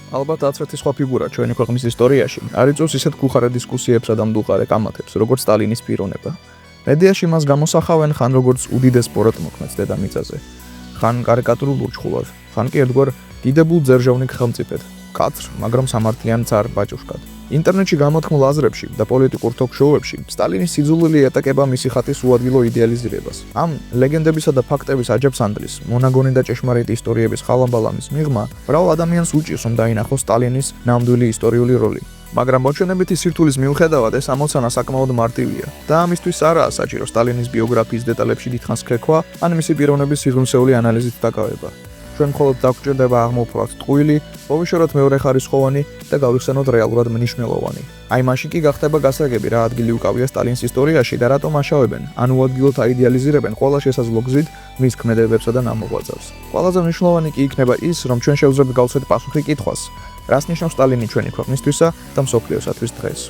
ალბათ აცრეთი სხვა ფიგურა ჩვენი ქვეყნის ისტორიაში არ იწვევს ისეთ გუხარე დისკუსიებსა და მდუხარე კამათებს, როგორც სტალინის პიროვნება. მედიაში მას გამოსახავენ ხან როგორც უდიდეს პოროტმოქმედს დედამიწაზე, ხან კარიკატურულ ლურჯხულად, ხან კი ერთგვარ დიდებულ ძერჟავნიკ ხელმწიფედ, კაცრ, მაგრამ სამართლიან цар ბაჭუშკად. ინტერნეტში გამოთქმულ აზრებში და პოლიტიკურ თოქ-შოუებში სტალინის სიძულვილი ეტაკება მისი ხატის უადგილო იდეალიზირებას. ამ ლეგენდებისა და ფაქტების აჯებს ანდლის, მონაგონი და ჭეშმარიტი ისტორიების ხალამბალამის მიღმა მრავალ ადამიანს უჭირს, რომ დაინახოს სტალინის ნამდვილი ისტორიული როლი. მაგრამ მოჩვენებითი სირთულის მიუხედავად ეს ამოცანა საკმაოდ მარტივია და ამისთვის არაა საჭირო სტალინის ბიოგრაფიის დეტალებში დიდხანს ქექვა ან მისი პიროვნების სიღრმისეული ანალიზით დაკავება. ჩვენ მხოლოდ დაგვჭირდება აღმოფხვრათ ტყუილი, მოვიშოროთ მეორეხარისხოვანი და გავიხსენოთ რეალურად მნიშვნელოვანი. აი მაშინ კი გახდება გასაგები რა ადგილი უკავია სტალინის ისტორიაში და რატომ აშავებენ, ან უადგილოდ აიდეალიზირებენ ყველა შესაძლო გზით მის ქმედებებსა და ნამოღვაწევს. ყველაზე მნიშვნელოვანი კი იქნება ის, რომ ჩვენ შევძლებთ გავცეთ პასუხი კითხვას, რას ნიშნავს სტალინი ჩვენი ქვეყნისთვისა და მსოფლიოსათვის დღეს.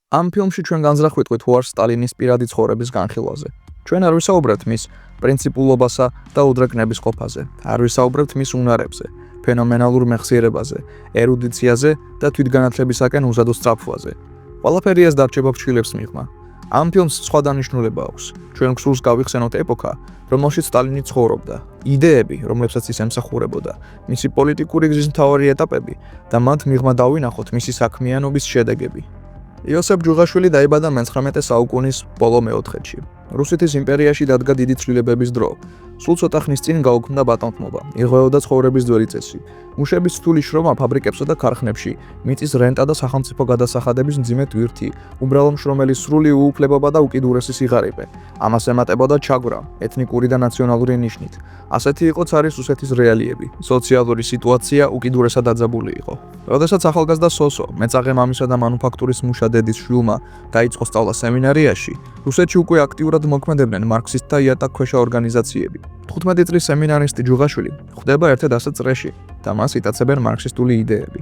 ამ ფილმში ჩვენ განზრახვიტყვით უარს სტალინის პირადი ცხოვრების განხილვაზე. ჩვენ არ ვისაუბრებთ მის პრინციპულობასა და უდრეკნების ყოფაზე, არ ვისაუბრებთ მის უნარებზე, ფენომენალურ მეხსიერებაზე, ერუდიციაზე და თვითგანათლებისაკენ უზადო სწრაფვაზე. ყველაფერი ეს დარჩება ფრჩხილებს მიღმა. ამ ფილმს სხვა დანიშნულება აქვს. ჩვენ გსურს გავიხსენოთ ეპოქა, რომელშიც სტალინი ცხოვრობდა, იდეები, რომლებსაც ის ემსახურებოდა, მისი პოლიტიკური გზის მთავარი ეტაპები და მათ მიღმა დავინახოთ მისი საქმიანობის შედეგები. იოსებ ჯუღაშვილი დაიბადა მე-19 საუკუნის ბოლო მეოთხედში. რუსეთის იმპერიაში დადგა დიდი ცვლილებების დრო. სულ ცოტა ხნის წინ გაუქმდა ბატონთმობა, იღებდა ცხოვრების ძველი წესი. მუშების რთული შრომა ფაბრიკებსა და ქარხნებში, მიწის რენტა და სახელმწიფო გადასახადების მძიმე ტვირთი, უბრალო მშრომელის სრული უუფლებობა და უკიდურესი სიღარიბე. ამას ემატებოდა ჩაგვრა, ეთნიკური და ნაციონალური ნიშნით. ასეთი იყო цаრის რუსეთის რეალიები. სოციალური სიტუაცია უკიდურესად დაძაბული იყო. როდესაც ახალგაზრდა სოსო, მეწაღე მამისა და მანუფაქტურის მუშა დედის შვილმა დაიწყო სწავლა სემინარიაში, რუსეთში უკვე აქტიურად მოქმედებდნენ მარქსისტთა იატაკქვეშა ორგანიზაციები. 15 წლის სემინარისტი ჯუღაშვილი ხვდება ერთად ასეთ წრეში და მას იტაცებენ მარქსისტული იდეები.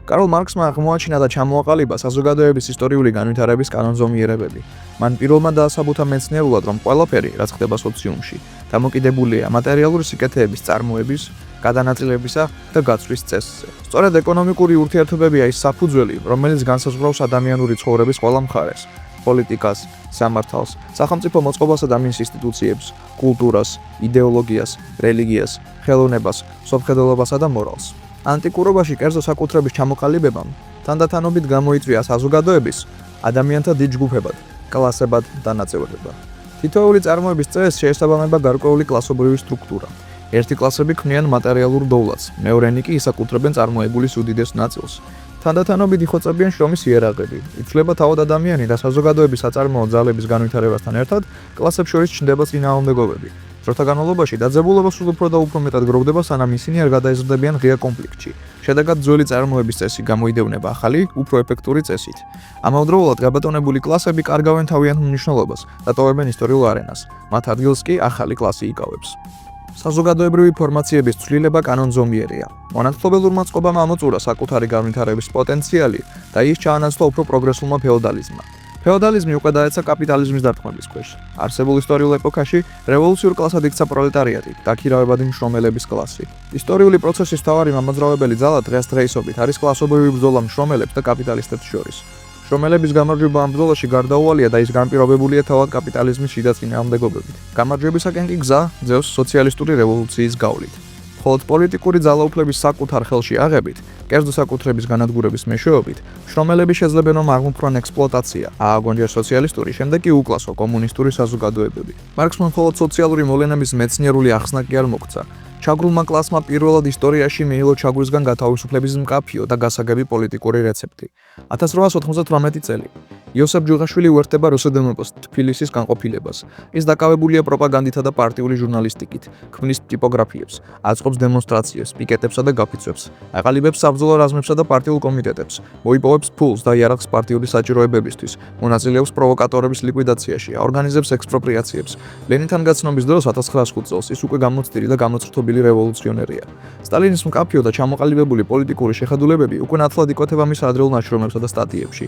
კარლ მარქსმა აღმოაჩინა და ჩამოაყალიბა საზოგადოების ისტორიული განვითარების კანონზომიერებები. მან პირველმა დაასაბუთა მეცნიერულად, რომ ყველაფერი, რაც ხდება სოციუმში, დამოკიდებულია მატერიალური სიკეთეების წარმოების, გადანაწილებისა და გაცვლის წესზე. სწორედ ეკონომიკური ურთიერთობებია ის საფუძველი, რომელიც განსაზღვრავს ადამიანური ცხოვრების ყველა მხარეს. პოლიტიკას, სამართალს, სახელმწიფო მოწყობასა და მის ინსტიტუციებს, კულტურას, იდეოლოგიას, რელიგიას, ხელოვნებას, სოფხედელობასა და მორალს. ანტიკურობაში კერძო საკუთრების ჩამოყალიბებამ თანდათანობით გამოიწვია საზოგადოების ადამიანთა დიდ ჯგუფებად, კლასებად დანაწევრება. თითოეული წარმოების წესს შეესაბამება გარკვეული კლასობრივი სტრუქტურა. ერთი კლასები ქმნიან მატერიალურ დოვლას, მეორენი კი ისაკუთრებენ წარმოებულის უდიდეს ნაწილს. თანდათანობით იხოცებიან შრომის იერარქები. იცვლება თავად ადამიანი და საზოგადოების საწარმოო ძალების განვითარებასთან ერთად კლასებს შორის ჩნდება წინააღმდეგობები. დროთა განმავლობაში დაძაბულობა სულ უფრო და უფრო მეტად გროვდება, სანამ ისინი არ გადაიზრდებიან ღია კონფლიქტში. შედეგად ძველი წარმოების წესი გამოიდევნება ახალი, უფრო ეფექტური წესით. ამავდროულად გაბატონებული კლასები კარგავენ თავიანთ მნიშვნელობას და ტოვებენ ისტორიულ არენას. მათ ადგილს კი ახალი კლასი იკავებს. საზოგადოებრივი ფორმაციების ცვლილება კანონზომიერია. მონათხრობელურ მოწყობამ ამოწურა საკუთარი განვითარების პოტენციალი და ის ჩაანაცვლა უფრო პროგრესულმა ფეოდალიზმმა. ფეოდალიზმი უკვე დაეცა კაპიტალიზმის დარტყმების ქვეშ. არსებულ ისტორიულ ეპოქაში რევოლუციურ კლასად იქცა პროლეტარიატი, დაქირავებადი მშრომელების კლასი. ისტორიული პროცესის მთავარი მამოძრავებელი ძალა დღესდღეობით არის კლასობრივი ბრძოლა მშრომელებს და კაპიტალისტებს შორის. მშრომელების გამარჯვება ამ ბრძოლაში გარდაუვალია და ის განპირობებულია თავად კაპიტალიზმის შიდა წინააღმდეგობებით. გამარჯვებისაკენ კი გზა ძევს სოციალისტური რევოლუციის გავლით. მხოლოდ პოლიტიკური ძალაუფლების საკუთარ ხელში აღებით, კერძო საკუთრების განადგურების მეშვეობით, მშრომელები შეძლებენ რომ აღმოფრვან ექსპლუატაცია, ააგონ ჯერ სოციალისტური, შემდეგ კი უკლასო კომუნისტური საზოგადოებები. მარქსმა მხოლოდ სოციალური მოვლენების მეცნიერული ახსნა კი არ მოგვცა. ჩაგრულმა კლასმა პირველად ისტორიაში მიიღო ჩაგვისგან გათავისუფლების მკაფიო და გასაგები პოლიტიკური რეცეპტი. 1898 წელი. იოსებ ჯუღაშვილი უერთდება რსდმპ-ს თბილისის განყოფილებას. ის დაკავებულია პროპაგანდითა და პარტიული ჟურნალისტიკით, ქმნის ტიპოგრაფიებს, აწყობს დემონსტრაციებს, პიკეტებსა და გაფიცვებს, აყალიბებს საბრძოლო რაზმებსა და პარტიულ კომიტეტებს, მოიპოვებს ფულს და იარაღს პარტიული საჭიროებებისთვის, მონაწილეობს პროვოკატორების ლიკვიდაციაში, ორგანიზებს ექსპროპრიაციებს. ლენინთან გაცნობის დროს 1905 წელს ის უკვე გამოცდილი და გამოწვრთობილი რევოლუციონერია. სტალინის მკაფიო და ჩამოყალიბებული პოლიტიკური შეხედულებები უკვე ნათლად იკვეთება მის ადრეულ ნაშრომებსა და სტატიებში.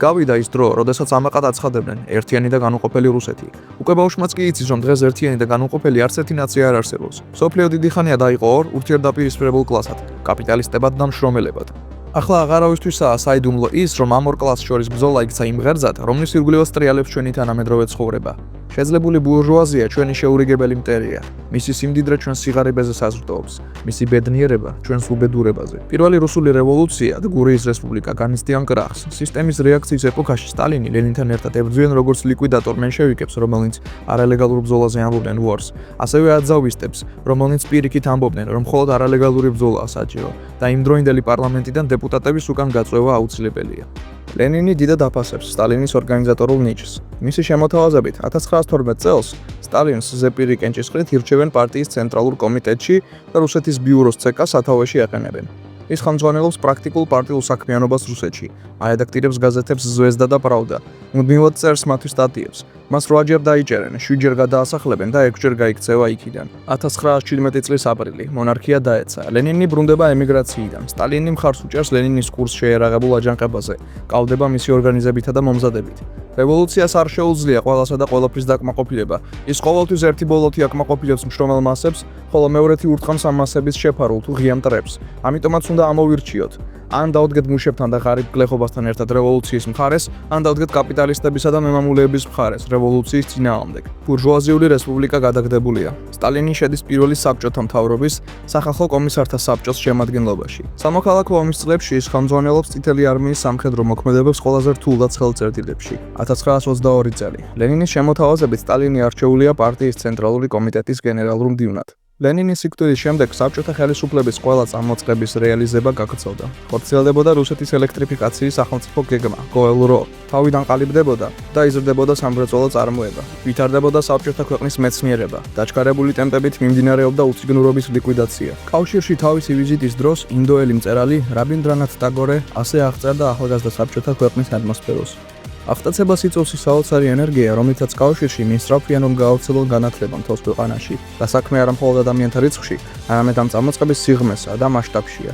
გავიდა ის დრო, როდესაც ამაყად აცხადებდნენ ერთიანი და განუყოფელი რუსეთი. უკვე ბავშვმაც კი იცის, რომ დღეს ერთიანი და განუყოფელი არც ერთი ნაცია არ არსებობს. სოფლიო დიდი ხანია დაიყო ორ ურთიერთდაპირისპირებულ კლასად, კაპიტალისტებად და მშრომელებად. ახლა აღარავისთვისაა საიდუმლო ის, რომ ამ ორ კლასს შორის ბრძოლა იქცა იმ ღერძად, რომლის ირგვლივაც ტრიალებს ჩვენი თანამედროვე ცხოვრება. შეძლებული ბურჟუაზია ჩვენი შეურიგებელი მტერია. მისი სიმდიდრე ჩვენს სიღარიბეზე საზრდოობს, მისი ბედნიერება ჩვენს უბედურებაზე. პირველი რუსული რევოლუცია და გურიის რესპუბლიკა განიცდიან კრახს. სისტემის რეაქციის ეპოქაში სტალინი ლენინთან ერთად ებრძვიან როგორც ლიკვიდატორ მენშევიკებს, რომელნიც არალეგალურ ბრძოლაზე ამბობდნენ უარს, ასევე აძავისტებს, რომელნიც პირიქით ამბობდნენ, რომ მხოლოდ არალეგალური ბრძოლაა საჭირო და იმდროინდელი პარლამენტიდან დეპუტატების უკან გაწვევა აუცილებელია. ლენინი დიდად აფასებს სტალინის ორგანიზატორულ ნიჭს. მისი შემოთავაზებით 1912 წელს სტალინს ზეპირი კენჭისყრით ირჩევენ პარტიის ცენტრალურ კომიტეტში და რუსეთის ბიუროს ЦК სათავეში აყენებენ. ის ხელმძღვანელობს პრაქტიკულ პარტიულ საქმიანობას რუსეთში, აედაქტირებს გაზეთებს ზვეზდა და პრავდა, მუდმივად წერს მათთვის სტატიებს. მას 8ჯერ დაიჭერენ, 7ჯერ გადაასახლებენ და 6ჯერ გაიქცევა იქიდან. 1917 წლის აპრილი მონარქია დაეცა. ლენინი ბრუნდება ემიგრაციიდან. სტალინი მხარს უჭერს ლენინის კურს შეერაღებულ აჯანყებაზე, კავდება მისი ორგანიზებითა და მომზადებით. რევოლუციას არ შეუძლია ყველასა და ყველაფრის დაკმაყოფილება. ის ყოველთვის ერთი ბოლოთი აკმაყოფილებს მშრომელ მასებს, ხოლო მეორეთი ურტყამს ამ მასების შეფარულ თუ ღია მტრებს. ამიტომაც უნდა ამოვირჩიოთ. ან დავდგეთ მუშებთან და ღარიბ გლეხობასთან ერთად რევოლუციის მხარეს, ან დავდგეთ კაპიტალისტებისა და მემამულეების მხარეს რევოლუციის წინააღმდეგ. ბურჟუაზიული რესპუბლიკა გადაგდებულია. სტალინი შედის პირველი საბჭოთა მთავრობის სახალხო კომისართა საბჭოს შემადგენლობაში. სამოქალაქო ომის წლებში ის ხელმძღვანელობს წითელი არმიის სამხედრო მოქმედებებს ყველაზე რთულ და ცხელ წერტილებში. 1922 წელი. ლენინის შემოთავაზებით სტალინი არჩეულია პარტიის ცენტრალური კომიტეტის გენერალურ მდივნად. ლენინის სიკვდილის შემდეგ საბჭოთა ხელისუფლების ყველა წამოწყების რეალიზება გაგრძელდა. ხორციელდებოდა რუსეთის ელექტრიფიკაციის სახელმწიფო გეგმა, გოელ-რო. თავიდან ყალიბდებოდა და იზრდებოდა სამრეწველო წარმოება. ვითარდებოდა საბჭოთა ქვეყნის მეცნიერება. დაჩქარებული ტემპებით მიმდინარეობდა უციგნურობის ლიკვიდაცია. კავშირში თავისი ვიზიტის დროს ინდოელი მწერალი რაბინდრანათ ტაგორე ასე აღწერდა ახალგაზრდა საბჭოთა ქვეყნის ატმოსფეროს. აღტაცებას იწვევს ის საოცარი ენერგია, რომლითაც კავშირში მისწრაფვიან რომ გაავრცელონ განათლება მთელს ქვეყანაში და საქმე არა მხოლოდ ადამიანთა რიცხვში, არამედ ამ წამოწყების სიღრმესა და მასშტაბშია.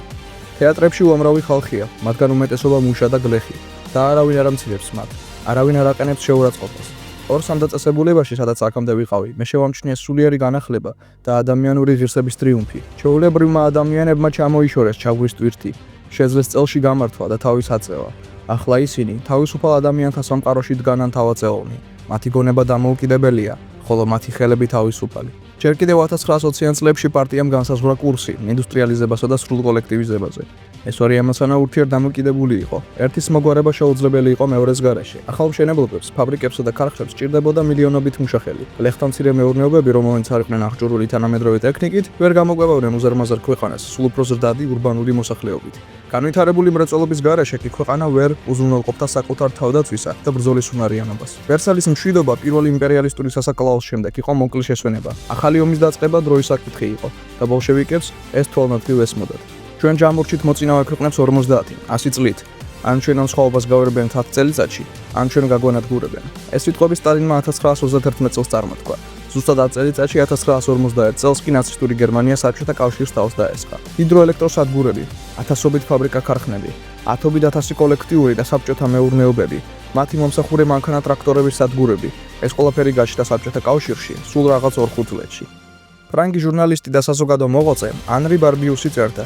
თეატრებში უამრავი ხალხია, მათგან უმეტესობა მუშა და გლეხი და არავინ არ ამცირებს მათ, არავინ არ აყენებს შეურაცხყოფას. ორ სამდაწესებულებაში, სადაც აქამდე ვიყავი, მე შევამჩნიე სულიერი განახლება და ადამიანური ღირსების ტრიუმფი. ჩვეულებრივმა ადამიანებმა ჩამოიშორეს ჩაგვრის ტვირთი, შეძლეს წელში გამართვა და თავის აწევა. ახლა ისინი თავისუფალ ადამიანთა სამყაროში დგანან თავაწეოლნი. მათი გონება დამოუკიდებელია, ხოლო მათი ხელები თავისუფალი. ჯერ კიდევ 1920-იან წლებში პარტიამ განსაზღვრა კურსი ინდუსტრიალიზებასა და სრულ კოლექტივიზებაზე. ეს ორი ამასანა ურთიერთდამოკიდებული იყო. ერთის მოგვარება შეუძლებელი იყო მეორეს გარეშე. ახალ მშენებლობებს, ფაბრიკებსა და ქარხნებს სჭირდებოდა მილიონობით მუშახელი. ლეხთან მცირე მეურნეობები, რომელნიც არ იყვნენ აღჭურვილი თანამედროვე ტექნიკით, ვერ გამოგვევავდნენ უზარმაზარ ქვეყანას სულ უფრო ზრდადი ურბანული მოსახლეობით. განვითარებული მრეწველობის გარეშე კი ქვეყანა ვერ უზრუნველყოფდა საკუთარ თავდაცვისა და ბრძოლის უნარიანობას. ვერსალის მშვიდობა პირველი იმპერიალისტური სასაკლაოს შემდეგ იყო მოკლე შესვენება. ახალი ომის დაწყება დროის საკითხი იყო და ბოლშევიკებს ეს თვალნათლივ ესმოდათ. ჩვენ ჯამურჩით მოწინავე ქვეყნებს 50, 100 წლით. ან ჩვენ ამ სხვაობას გავერბენ 10 წელიწადში, ან ჩვენ გაგვანადგურებენ. ეს სიტყვები სტალინმა 1931 წელს წარმოთქვა. ზუსტად 10 წელიწადში 1951 წელს კი ნაცისტური გერმანია საბჭოთა კავშირს თავს დაესხა. ჰიდროელექტროსადგურები, ათასობით ფაბრიკა ქარხნები, ათობით ათასი კოლექტიური და საბჭოთა მეურნეობები, მათი მომსახურე მანქანა ტრაქტორების სადგურები, ეს ყველაფერი გაჩნდა საბჭოთა კავშირში სულ რაღაც 4-5 წლებში. ფრანგი ჟურნალისტი და საზოგადო მოღვაწე ანრი ბარბიუსი წერდა: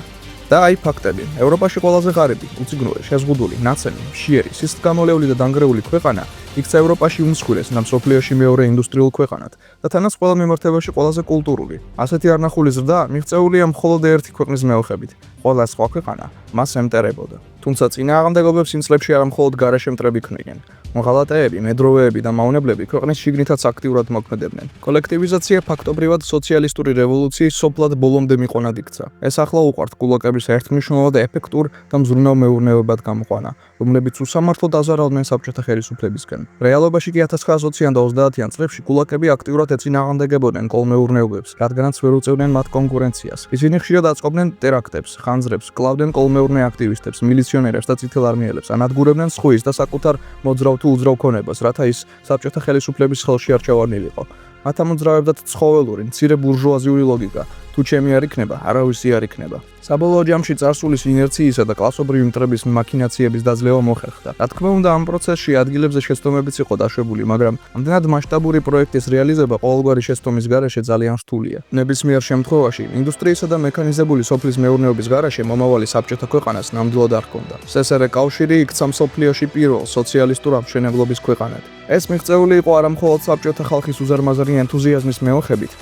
და აი ფაქტები. ევროპაში ყველაზე ღარიბი, უციგნური, შეზღუდული, ნაცენი, მშიერი, სისხლგამოლეული და დანგრეული ქვეყანა იქცა ევროპაში უმსხვილეს და მსოფლიოში მეორე ინდუსტრიულ ქვეყანად და თანაც ყველა მიმართებაში ყველაზე კულტურული. ასეთი არნახული ზრდა მიღწეულია მხოლოდ ერთი ქვეყნის მეოხებით. ყველა სხვა ქვეყანა მას ემტერებოდა. თუმცა წინააღმდეგობებს იმ წლებში არა მხოლოდ გარეშე მტრები ქმნიდნენ. მოღალატეები, მედროვეები და მავნებლები ქვეყნის შიგნითაც აქტიურად მოქმედებდნენ. კოლექტივიზაცია ფაქტობრივად სოციალისტური რევოლუციის სოფლად ბოლომდე მიყვანად იქცა. ეს ახლა უყვართ კულაკების ერთმნიშვნელოვან და ეფექტურ და მზრუნავ მეურნეობად გამოყვანა, რომლებიც უსამართლოდ აზარალდნენ საბჭოთა ხელისუფლებისგან. რეალობაში კი 1920-იან და 30-იან წლებში კულაკები აქტიურად ეწინააღმდეგებოდნენ კოლმეურნეობებს, რადგანაც ვერ უწევდნენ მათ კონკურენციას. ისინი ხშირად აწყობდნენ ტერაქტებს, ხანძრებს, კლავდნენ კოლმეურნე აქტივისტებს, მილიციონერებს და წითელარმიელებს, ანადგურებდნენ სხვის და საკუთარ მოძრავ თუ უძრავ ქონებას, რათა ის საბჭოთა ხელისუფლების ხელში არ ჩავარნილიყო. მათ ამოძრავებდათ ცხოველური, მცირე ბურჟუაზიული ლოგიკა თუ ჩემი არ იქნება, არავისი არ იქნება. საბოლოო ჯამში წარსულის ინერციისა და კლასობრივი მტრების მაქინაციების დაძლევა მოხერხდა. რა თქმა უნდა, ამ პროცესში ადგილებზე შეცდომებიც იყო დაშვებული, მაგრამ ამდენად მასშტაბური პროექტის რეალიზება ყოველგვარი შეცდომის გარეშე ძალიან რთულია. ნებისმიერ შემთხვევაში, ინდუსტრიისა და მექანიზებული სოფლის მეურნეობის გარეშე მომავალი საბჭოთა ქვეყანას ნამდვილად არ ჰქონდა. SSR კავშირი იქცა მსოფლიოში პირველ სოციალისტურ ამშენებლობის ქვეყანად. ეს მიღწეული იყო არა მხოლოდ საბჭოთა ხალხის უზარმაზარი ენთუზიაზმის მეოხებით,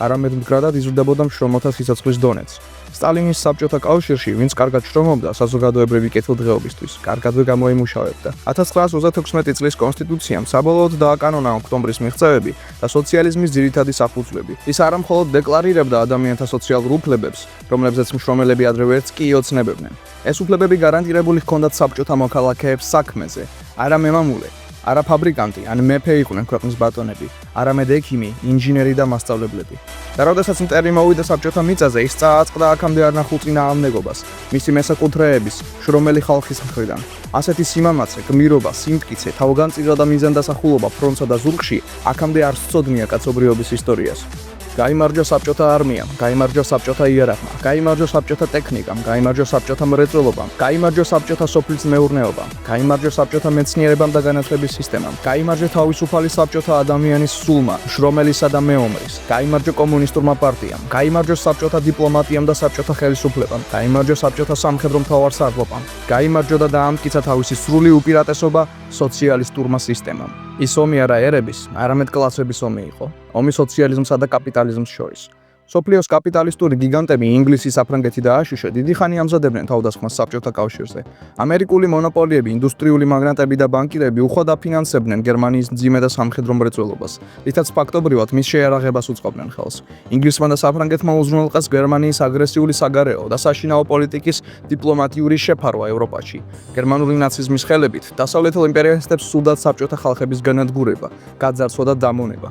არამედ მდგრადად იზრდებოდა მშრომელთა სიცოცხლის დონეც. სტალინის საბჭოთა კავშირში, ვინც კარგად შრომობდა საზოგადოებრივი კეთილდღეობისთვის, კარგადვე გამოიმუშავებდა. 1936 წლის კონსტიტუციამ საბოლოოდ დააკანონა ოქტომბრის მიღწევები და სოციალიზმის ძირითადი საფუძვლები. ის არა მხოლოდ დეკლარირებდა ადამიანთა სოციალურ უფლებებს, რომლებზეც მშრომელები ადრევე ერთს კი ოცნებებდნენ. ეს უფლებები გარანტირებული ჰქონდათ საბჭოთა მოქალაქეებს საქმეზე, არა მემამულე, არა ფაბრიკანტი, ან მეფე იყვნენ ქვეყნის ბატონები, არამედ ექიმი, ინჟინერი და მასწავლებლები. და როდესაც მტერი მოვიდა საბჭოთა მიწაზე, ის წააწყდა აქამდე არ ნახულ წინააღმდეგობას, მისი მესაკუთრეების, შრომელი ხალხის მხრიდან. ასეთი სიმამაცე, გმირობა, სიმტკიცე, თავგანწირვა და მიზანდასახულობა ფრონტსა და ზურგში აქამდე არ სცოდნია კაცობრიობის ისტორიას. გაიმარჯვა საბჭოთა არმიამ, გაიმარჯვა საბჭოთა იერარქმა, გაიმარჯვა საბჭოთა ტექნიკამ, გაიმარჯვა საბჭოთა მრეწველობამ, გაიმარჯვა საბჭოთა სოფლის მეურნეობამ, გაიმარჯვა საბჭოთა მეცნიერებამ და განათლების სისტემამ, გაიმარჯვა თავისუფალი საბჭოთა ადამიანის სულმა, შრომელისა და მეომრის, გაიმარჯვა კომუნისტურმა პარტიამ, გაიმარჯვა საბჭოთა დიპლომატიამ და საბჭოთა ხელისუფლებამ, გაიმარჯვა საბჭოთა სამხედრო მთავარსარდლობამ, გაიმარჯვა და დაამტკიცა თავისი სრული უპირატესობა სოციალისტურმა სისტემამ. ის ომი არა ერების, არამედ კლასების ომი იყო. ომი სოციალიზმსა და კაპიტალიზმს შორის. სოფლიოს კაპიტალისტური გიგანტები ინგლისი, საფრანგეთი და აშშ დიდი ხანი ამზადებდნენ თავდასხმას საბჭოთა კავშირზე. ამერიკული მონოპოლიები, ინდუსტრიული მაგნატები და ბანკირები უხვად აფინანსებდნენ გერმანიის მძიმე და სამხედრო მრეწველობას, რითაც ფაქტობრივად მის შეიარაღებას უწყობდნენ ხელს. ინგლისმა და საფრანგეთმა უზრუნველყეს გერმანიის აგრესიული საგარეო და საშინაო პოლიტიკის დიპლომატიური შეფარვა ევროპაში. გერმანული ნაციზმის ხელებით დასავლეთელ იმპერიალისტებს სურდათ საბჭოთა ხალხების განადგურება, გაძარცვა და დამონება.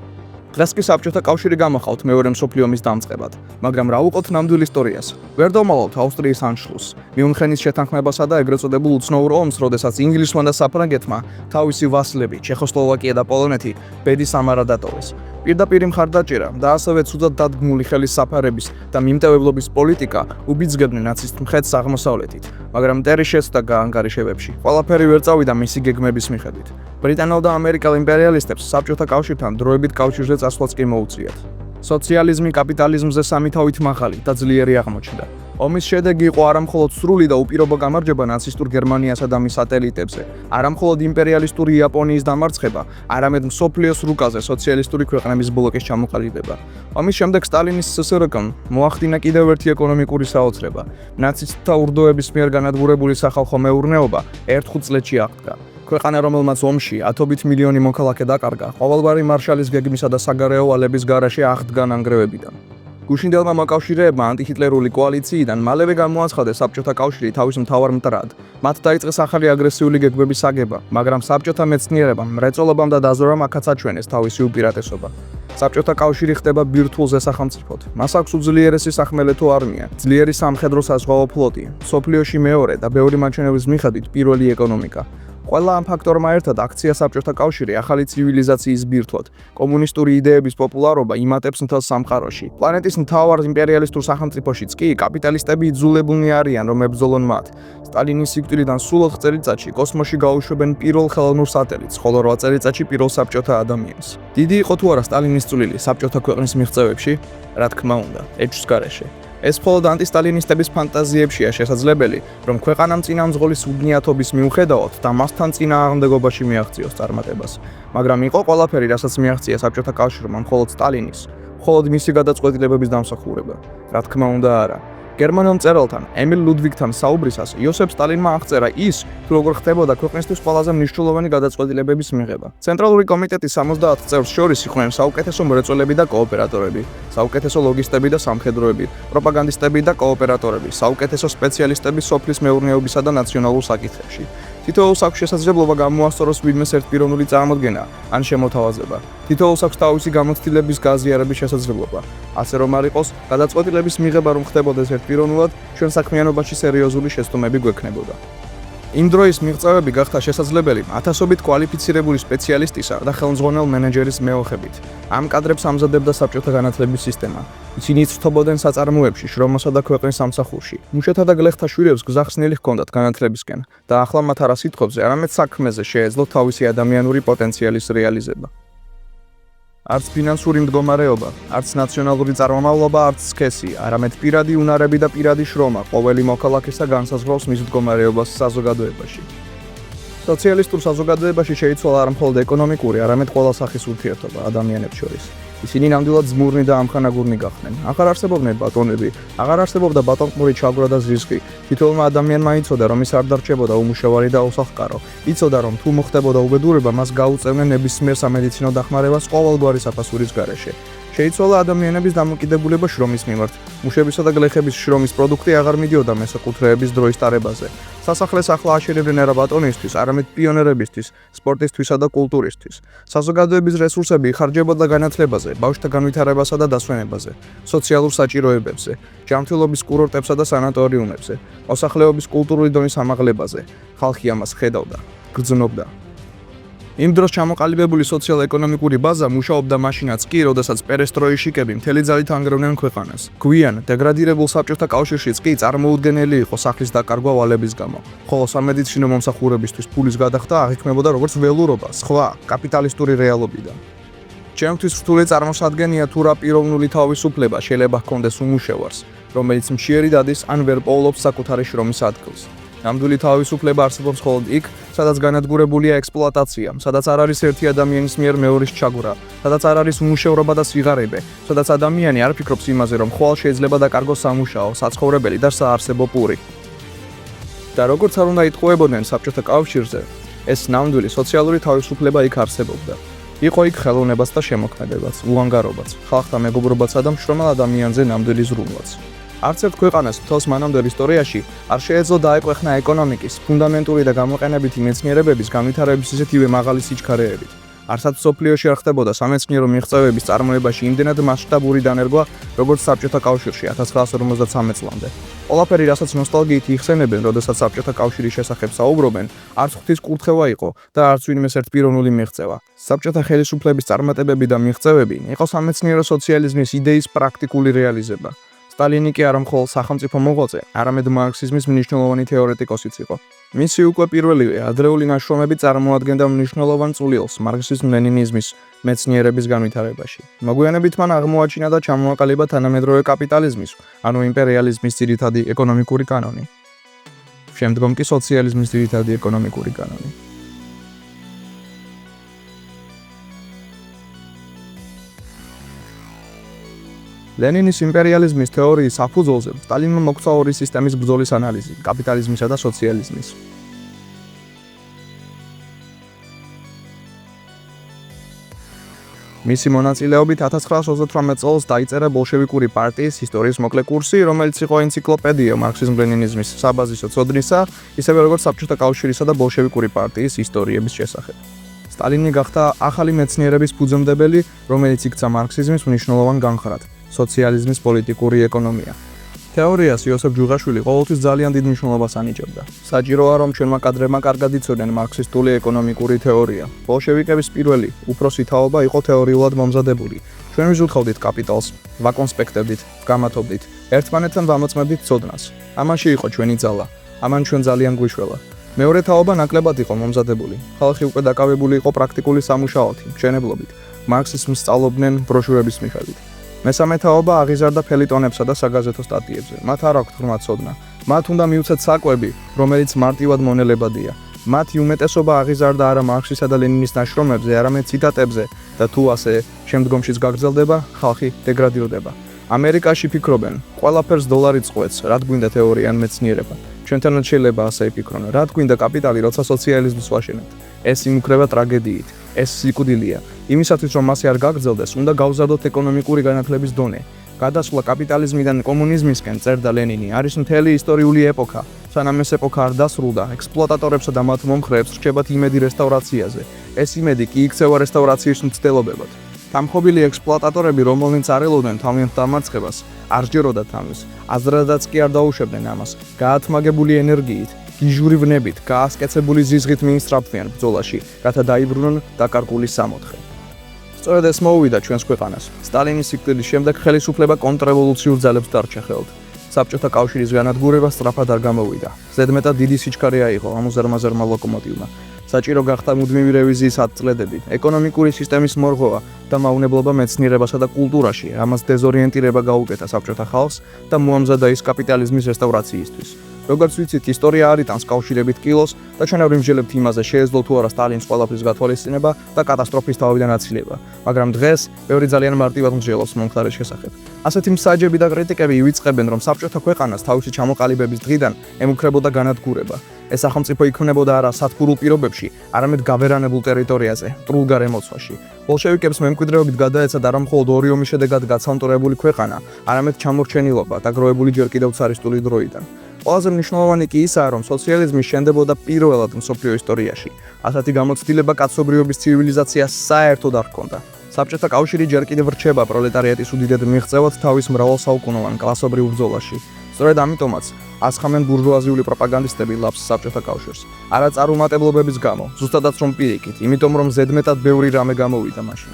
დღეს კი საბჭოთა კავშირი გამოხავთ მეორე მსოფლიო ომის დამწყებად, მაგრამ რა უყოთ ნამდვილ ისტორიას? ვერ დავმალავთ ავსტრიის ანშლუსს, მიუნხენის შეთანხმებასა და ეგრეთ წოდებულ უცნაურ ომს, როდესაც ინგლისმა და საფრანგეთმა თავისი ვასლები, ჩეხოსლოვაკია და პოლონეთი, ბედის ამარა დატოვეს. პირდაპირ მხარდაჭერა და ასევე ცუდად დადგმული ხელის საფარების და მიმტევებლობის პოლიტიკა უბიძგებდნენ ნაცისტ მხედს აღმოსავლეთით, მაგრამ მტერი შეცდა გაანგარიშებებში. ყველაფერი ვერ წავიდა მისი გეგმების მიხედვით. ბრიტანელ და ამერიკელ იმპერიალისტებს საბჭოთა კავშირთან დროებით კავშირზე წასვლაც კი მოუწიათ. სოციალიზმი კაპიტალიზმზე სამი თავით მაღალი და ძლიერი აღმოჩნდა. ომის შედეგი იყო არა მხოლოდ სრული და უპირობო გამარჯვება ნაცისტურ გერმანიასა და მის სატელიტებზე, არა მხოლოდ იმპერიალისტური იაპონიის დამარცხება, არამედ მსოფლიოს რუკაზე სოციალისტური ქვეყნების ბლოკის ჩამოყალიბება. ომის შემდეგ სტალინის SSR-კამ მოახდინა კიდევ ერთი ეკონომიკური საოცრება. ნაცისტთა ურდოების მიერ განადგურებული სახალხო მეურნეობა ერთ 5 წლებში აღდგა. ქვეყანა, რომელმაც ომში 10 მილიონი მოქალაქე დაკარგა, ყოველგვარი მარშალის გეგმისა და საგარეო ვალების გარეშე აღდგა ნანგრევებიდან. გუშინდელმა მოკავშირეებმა ანტიჰიტლერული კოალიციიდან მალევე გამოაცხადეს საბჭოთა კავშირი თავის მთავარ მტრად. მათ დაიწყეს ახალი აგრესიული გეგმების აგება, მაგრამ საბჭოთა მეცნიერებამ, მრეწველობამ და დაზვერვამ აქაც აჩვენეს თავისი უპირატესობა. საბჭოთა კავშირი ხდება ბირთვულზე სახელმწიფოდ. მას აქვს უძლიერესი სახმელეთო არმია, ძლიერი სამხედრო საზღვაო ფლოტი, მსოფლიოში მეორე და ბევრი მაჩვენებლის მიხედვით პირველი ეკონომიკა. ყველა ამ ფაქტორმა ერთად აქცია საბჭოთა კავშირი ახალი ცივილიზაციის ბირთვად. კომუნისტური იდეების პოპულარობა იმატებს მთელ სამყაროში. პლანეტის მთავარ იმპერიალისტურ სახელმწიფოშიც კი კაპიტალისტები იძულებულნი არიან, რომ ებრძოლონ მათ. სტალინის სიკვდილიდან სულ 4 წელიწადში კოსმოსში გაუშვებენ პირველ ხელოვნურ სატელიტს, ხოლო 8 წელიწადში პირველ საბჭოთა ადამიანს. დიდი იყო თუ არა სტალინის წვლილი საბჭოთა ქვეყნის მიღწევებში? რა თქმა უნდა, ეჭვს გარეშე. ეს მხოლოდ ანტისტალინისტების ფანტაზიებშია შესაძლებელი, რომ ქვეყანამ წინამძღოლის უბნიათობის მიუხედავად და მასთან წინააღმდეგობაში მიაღწიოს წარმატებას. მაგრამ იყო ყველაფერი, რასაც მიაღწია საბჭოთა კავშირმა მხოლოდ სტალინის, მხოლოდ მისი გადაწყვეტილებების დამსახურება? რა თქმა უნდა არა. გერმანელ მწერალთან ემილ ლუდვიგთან საუბრისას იოსებ სტალინმა აღწერა ის, თუ როგორ ხდებოდა ქვეყნისთვის ყველაზე მნიშვნელოვანი გადაწყვეტილებების მიღება. ცენტრალური კომიტეტის 70 წევრს შორის იყვნენ საუკეთესო მრეწველები და კოოპერატორები, საუკეთესო ლოგისტები და სამხედროები, პროპაგანდისტები და კოოპერატორები, საუკეთესო სპეციალისტები სოფლის მეურნეობისა და ნაციონალურ საკითხებში. თითოეულს აქვს შესაძლებლობა გამოასწოროს ვინმეს ერთპიროვნული წარმოდგენა ან შემოთავაზება. თითოეულს აქვს თავისი გამოცდილების გაზიარების შესაძლებლობა. ასე რომ არ იყოს, გადაწყვეტილების მიღება რომ ხდებოდეს ერთპიროვნულად, ჩვენ საქმიანობაში სერიოზული შეცდომები გვექნებოდა. იმ დროის მიღწევები გახდა შესაძლებელი ათასობით კვალიფიცირებული სპეციალისტისა და ხელმძღვანელ მენეჯერის მეოხებით. ამ კადრებს ამზადებდა საბჭოთა განათლების სისტემა. ისინი იცრთობოდნენ საწარმოებში, შრომასა და ქვეყნის სამსახურში. მუშათა და გლეხთა შვილებს გზახსნილი ჰქონდათ განათლებისკენ და ახლა მათ არა სიტყვებზე, არამედ საქმეზე შეეძლოთ თავისი ადამიანური პოტენციალის რეალიზება. არც ფინანსური მდგომარეობა, არც ნაციონალური წარმომავლობა, არც სქესი, არამედ პირადი უნარები და პირადი შრომა ყოველი მოქალაქისა განსაზღვრავს მის მდგომარეობას საზოგადოებაში. სოციალისტურ საზოგადოებაში შეიცვალა არა მხოლოდ ეკონომიკური, არამედ ყველა სახის ურთიერთობა ადამიანებს შორის. ისინი ნამდვილად ზმურნი და ამხანაგურნი გახდნენ. აღარ არსებობდნენ ბატონები, აღარ არსებობდა ბატონყმური ჩაგვრა და ზიზღი. თითოეულმა ადამიანმა იცოდა, რომ ის არ დარჩებოდა უმუშევარი და უსახლკარო. იცოდა, რომ თუ მოხდებოდა უბედურება, მას გაუწევდნენ ნებისმიერ სამედიცინო დახმარებას ყოველგვარი საფასურის გარეშე. შეიცვალა ადამიანების დამოკიდებულება შრომის მიმართ. მუშებისა და გლეხების შრომის პროდუქტი აღარ მიდიოდა მესაკუთრეების დროის ტარებაზე. სასახლეს ახლა აშენებდნენ არა ბატონისთვის, არამედ პიონერებისთვის, სპორტისთვისა და კულტურისთვის. საზოგადოების რესურსები იხარჯებოდა განათლებაზე, ბავშვთა განვითარებასა და დასვენებაზე, სოციალურ საჭიროებებზე, ჯანმრთელობის კურორტებსა და სანატორიუმებზე, მოსახლეობის კულტურული დონის ამაღლებაზე. ხალხი ამას ხედავდა, გრძნობდა. იმ დროს ჩამოყალიბებული სოციალ-ეკონომიკური ბაზა მუშაობდა მაშინაც კი, როდესაც პერესტროიშიკები მთელი ძალით ანგრევდნენ ქვეყანას. გვიან დეგრადირებულ საბჭოთა კავშირშიც კი წარმოუდგენელი იყო სახლის დაკარგვა ვალების გამო, ხოლო სამედიცინო მომსახურებისთვის ფულის გადახდა აღიქმებოდა როგორც ველურობა, სხვა კაპიტალისტური რეალობიდან. ჩემთვის რთული წარმოსადგენია თუ რა პიროვნული თავისუფლება შეიძლება ჰქონდეს უმუშევარს, რომელიც მშიერი დადის ან ვერ პოულობს საკუთარი შრომის ადგილს. ნამდვილი თავისუფლება არსებობს მხოლოდ იქ, სადაც განადგურებულია ექსპლუატაცია, სადაც არ არის ერთი ადამიანის მიერ მეორის ჩაგვრა, სადაც არ არის უმუშევრობა და სიღარიბე, სადაც ადამიანი არ ფიქრობს იმაზე, რომ ხვალ შეიძლება დაკარგოს სამუშაო, საცხოვრებელი და საარსებო პური. და როგორც არ უნდა იტყუებოდნენ საბჭოთა კავშირზე, ეს ნამდვილი სოციალური თავისუფლება იქ არსებობდა. იყო იქ ხელოვნებას და შემოქმედებაც, უანგარობაც, ხალხთა მეგობრობაცა და მშრომელ ადამიანზე ნამდვილი ზრუნვაც. არც ერთ ქვეყანას მთელს მანამდელ ისტორიაში არ შეეძლო დაეკვეხნა ეკონომიკის, ფუნდამენტური და გამოყენებითი მეცნიერებების განვითარების ისეთივე მაღალი სიჩქარეებით. არცად მსოფლიოში არ ხდებოდა სამეცნიერო მიღწევების წარმოებაში იმდენად მასშტაბური დანერგვა, როგორც საბჭოთა კავშირში 1953 წლამდე. ყველაფერი, რასაც ნოსტალგიით იხსენებენ, როდესაც საბჭოთა კავშირის შესახებ საუბრობენ, არც ღვთის კურთხევა იყო და არც ვინმეს ერთ პიროვნული მიღწევა. საბჭოთა ხელისუფლების წარმატებები და მიღწევები იყო სამეცნიერო სოციალიზმის იდეის პრაქტიკული რეალიზება. სტალინი კი არა მხოლოდ სახელმწიფო მოღვაწე, არამედ მარქსიზმის მნიშვნელოვანი თეორეტიკოსიც იყო. მისი უკვე პირველივე ადრეული ნაშრომები წარმოადგენდა მნიშვნელოვან წვლილს მარქსიზმ-ლენინიზმის მეცნიერების განვითარებაში. მოგვიანებით მან აღმოაჩინა და ჩამოაყალიბა თანამედროვე კაპიტალიზმის, ანუ იმპერიალიზმის ძირითადი ეკონომიკური კანონი. შემდგომ კი სოციალიზმის ძირითადი ეკონომიკური კანონი. ლენინის იმპერიალიზმის თეორიის საფუძველზე სტალინმა მოგვცა ორი სისტემის ბრძოლის ანალიზი, კაპიტალიზმისა და სოციალიზმის. მისი მონაწილეობით 1928 წელს დაიწერა ბოლშევიკური პარტიის ისტორიის მოკლე კურსი, რომელიც იყო ენციკლოპედია მარქსიზმ-ლენინიზმის საბაზისო ცოდნისა, ისევე როგორც საბჭოთა კავშირისა და ბოლშევიკური პარტიის ისტორიების შესახებ. სტალინი გახდა ახალი მეცნიერების ფუძემდებელი, რომელიც იქცა მარქსიზმის მნიშვნელოვან განხრად. სოციალიზმის პოლიტიკური ეკონომია. თეორიას იოსებ ჯუღაშვილი ყოველთვის ძალიან დიდ მნიშვნელობას ანიჭებდა. საჭიროა, რომ ჩვენმა კადრებმა კარგად იცოდნენ მარქსისტული ეკონომიკური თეორია. ბოლშევიკების პირველი, უფროსი თაობა იყო თეორიულად მომზადებული. ჩვენ ვიზრუნავდით კაპიტალს, ვაკონსპექტებდით, ვგამათობდით, ერთმანეთთან ვამოწმებდით ცოდნას. ამაში იყო ჩვენი ძალა. ამან ჩვენ ძალიან გვიშველა. მეორე თაობა ნაკლებად იყო მომზადებული. ხალხი უკვე დაკავებული იყო პრაქტიკული სამუშაოთი, მშენებლობით. მარქსიზმს სწავლობდნენ ბროშურების მიხედვით. მესამე თაობა აღიზარდა ფელიტონებსა და საგაზეთო სტატიებზე. მათ არ აქვთ ღრმა ცოდნა. მათ უნდა მიუცეთ საკვები, რომელიც მარტივად მონელებადია. მათი უმეტესობა აღიზარდა არა მარქსისა და ლენინის ნაშრომებზე, არამედ ციტატებზე და თუ ასე შემდგომშიც გაგრძელდება, ხალხი დეგრადირდება. ამერიკაში ფიქრობენ, ყველაფერს დოლარი წყვეტს, რაც გვინდა თეორია ან მეცნიერება. ჩვენთანაც შეიძლება ასე იფიქრონ, რაც გვინდა კაპიტალი, როცა სოციალიზმს ვაშენებთ. ეს იმუქრება ტრაგედიით. ეს სიკვდილია. იმისათვის რომ მასე არ გაგრძელდეს, უნდა გავზარდოთ ეკონომიკური განათლების დონე. გადასვლა კაპიტალიზმიდან კომუნიზმისკენ, წერდა ლენინი, არის მთელი ისტორიული ეპოქა. სანამ ეს ეპოქა არ დასრულდა, ექსპლუატატორებსა და მათ მომხრეებს რჩებათ იმედი რესტავრაციაზე. ეს იმედი კი იქცევა რესტავრაციის მცდელობებად. დამხობილი ექსპლუატატორები, რომელნიც არ ელოდნენ თავიანთ დამარცხებას, არ სჯეროდათ ამის. აზრადაც კი არ დაუშვებდნენ ამას. გაათმაგებული ენერგიით, გიჟურივნებით, გაასკეცებული ზიზღით მიისწრაფვიან ბრძოლაში, რათა დაიბრუნონ დაკარგული სამოთხე. სწორედ ეს მოუვიდა ჩვენს ქვეყანას. სტალინის სიკვდილის შემდეგ ხელისუფლება კონტრრევოლუციურ ძალებს დარჩა ხელთ. საბჭოთა კავშირის განადგურება სწრაფად არ გამოვიდა. ზედმეტად დიდი სიჩქარე აიღო ამ უზარმაზარმა ლოკომოტივმა. საჭირო გახდა მუდმივი რევიზიის 10 წლედები, ეკონომიკური სისტემის მორღვევა და მავნებლობა მეცნიერებასა და კულტურაში, ამას დეზორიენტირება გაუკეთა საბჭოთა ხალხს და მოამზადა ის კაპიტალიზმის რესტავრაციისთვის. როგორც ვიცით, ისტორია არ იტანს კავშირებით კილოს და ჩვენ არ ვიმსჯელებთ იმაზე, შეეძლო თუ არა სტალინის ყველაფრის გათვალისწინება და კატასტროფის თავიდან აცილება, მაგრამ დღეს ბევრი ძალიან მარტივად მსჯელობს მომხდარის შესახებ. ასეთი მსაჯები და კრიტიკები ივიწყებენ, რომ საბჭოთა ქვეყანას თავისი ჩამოყალიბების დღიდან ემუქრებოდა განადგურება. ეს სახელმწიფო იქმნებოდა არა სათბურულ პირობებში, არამედ გავერანებულ ტერიტორიაზე, მტრულ გარემოცვაში. ბოლშევიკებს მემკვიდრეობით გადაეცათ არა მხოლოდ ორი ომის შედეგად გაცალმტოებული ქვეყანა, არამედ ჩამორჩენილობა დაგროვებული ჯერ კიდევ ცარისტული დროიდან. ყველაზე მნიშვნელოვანი კი ისაა, რომ სოციალიზმი შენდებოდა პირველად მსოფლიო ისტორიაში. ასეთი გამოცდილება კაცობრიობის ცივილიზაციას საერთოდ არ ჰქონდა. საბჭოთა კავშირი ჯერ კიდევ რჩება პროლეტარიატის უდიდედ მიღწევად თავის მრავალსაუკუნოვან კლასობრივ ბრძოლაში. სწორედ ამიტომაც ასხამენ ბურჟუაზიული პროპაგანდისტები ლაფს საბჭოთა კავშირს. არა წარუმატებლობების გამო, ზუსტადაც რომ პირიქით, იმიტომ რომ ზედმეტად ბევრი რამე გამოვიდა მაშინ.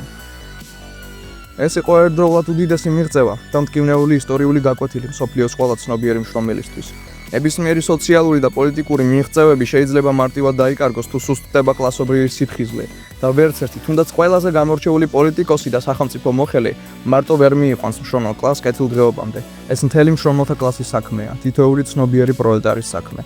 ეს იყო ერთდროულად უდიდესი მიღწევა და მტკივნეული ისტორიული გაკვეთილი მსოფლიოს ყველა ცნობიერი მშრომელისთვის. ნებისმიერი სოციალური და პოლიტიკური მიღწევები შეიძლება მარტივად დაიკარგოს თუ სუსტდება კლასობრივი სიფხიზლე და ვერც ერთი, თუნდაც ყველაზე გამორჩეული პოლიტიკოსი და სახელმწიფო მოხელე მარტო ვერ მიიყვანს მშრომელ კლასს კეთილდღეობამდე. ეს მთელი მშრომელთა კლასის საქმეა, თითოეული ცნობიერი პროლეტარის საქმე.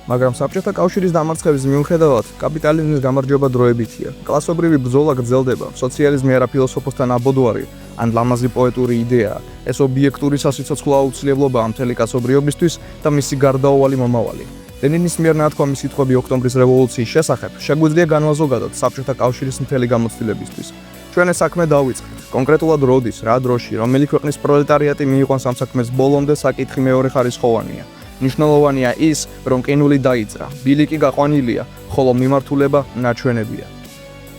მაგრამ საბჭოთა კავშირის დამარცხების მიუხედავად, კაპიტალიზმის გამარჯვება დროებითია. კლასობრივი ბრძოლა გრძელდება, სოციალიზმი არა ფილოსოფოსთან აბოდვარი, ან ლამაზი პოეტური იდეაა. ეს ობიექტური სასიცოცხლო აუცილებლობაა მთელი კაცობრიობისთვის და მისი გარდაუვალი მომავალი. ლენინის მიერ ნათქვამი სიტყვები ოქტომბრის რევოლუციის შესახებ შეგვიძლია განვაზოგადოთ საბჭოთა კავშირის მთელი გამოცდილებისთვის. ჩვენ ეს საქმე დავიწყეთ. კონკრეტულად როდის, რა დროში, რომელი ქვეყნის პროლეტარიატი მიიყვანს ამ საქმეს ბოლომდე, საკითხი მეორე ხარისხოვანია. მნიშვნელოვანია ის, რომ ყინული დაიძრა, ბილიკი გაყვანილია, ხოლო მიმართულება ნაჩვენებია.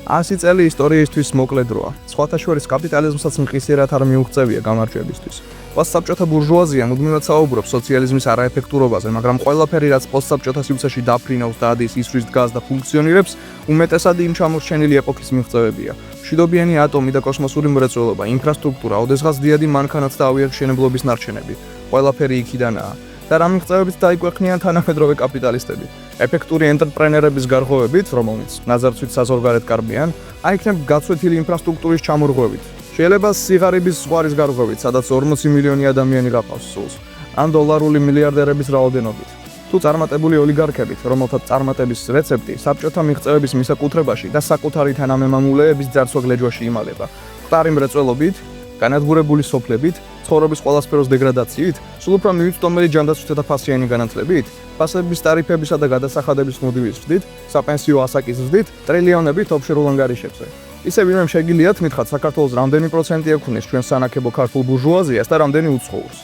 100 წელი ისტორიისთვის მოკლე დროა. სხვათა შორის კაპიტალიზმსაც მყისიერად არ მიუღწევია გამარჯვებისთვის. პოსტსაბჭოთა ბურჟუაზია მუდმივად საუბრობს სოციალიზმის არაეფექტურობაზე, მაგრამ ყველაფერი, რაც პოსტსაბჭოთა სივრცეში დაფრინავს და ადის ისვრის დგას და ფუნქციონირებს, უმეტესად იმ ჩამორჩენილი ეპოქის მიღწევებია. მშვიდობიანი ატომი და კოსმოსური მრეწველობა, ინფრასტრუქტურა, ოდესღაც დიადი მანქანაც და ავიამშენებლობის ნარჩენები. ყველაფერი იქიდანაა. და რა მიღწევებით დაიკვეხნიან თანამედროვე კაპიტალისტები. ეფექტური ენტერპრენერების გარღვევებით, რომელნიც ნაზარცვით საზღვარგარეთ კარბიან, აიქნებ გაცვეთილი ინფრასტრუქტურის ჩამორღვევით. შეიძლება სიღარიბის ზღვარის გარღვევით, სადაც 40 მილიონი ადამიანი გაყავს სულს, ან დოლარული მილიარდერების რაოდენობით. თუ წარმატებული ოლიგარქებით, რომელთაც წარმატების რეცეპტი საბჭოთა მიღწევების მისაკუთრებაში და საკუთარი თანამემამულეების ძარცვა გლეჯვაში იმალება. მყარი მრეწველობით, განადგურებული სოფლებით, ცხოვრების ყველა სფეროს დეგრადაციით, სულ უფრო მიუწვდომელი ჯანდაცვითა ფასიანი განათლებით, ფასების ტარიფებისა და გადასახადების მუდმივი ზრდით, საპენსიო ასაკის ზრდით, ტრილიონებით ოფშორულ ანგარიშებზე. ისევ ვინმე შეგიძლიათ მითხრათ, საქართველოს რამდენი პროცენტი ექვნის ჩვენ სანაკებო ქართულ ბურჟუაზიას და რამდენი უცხოურს.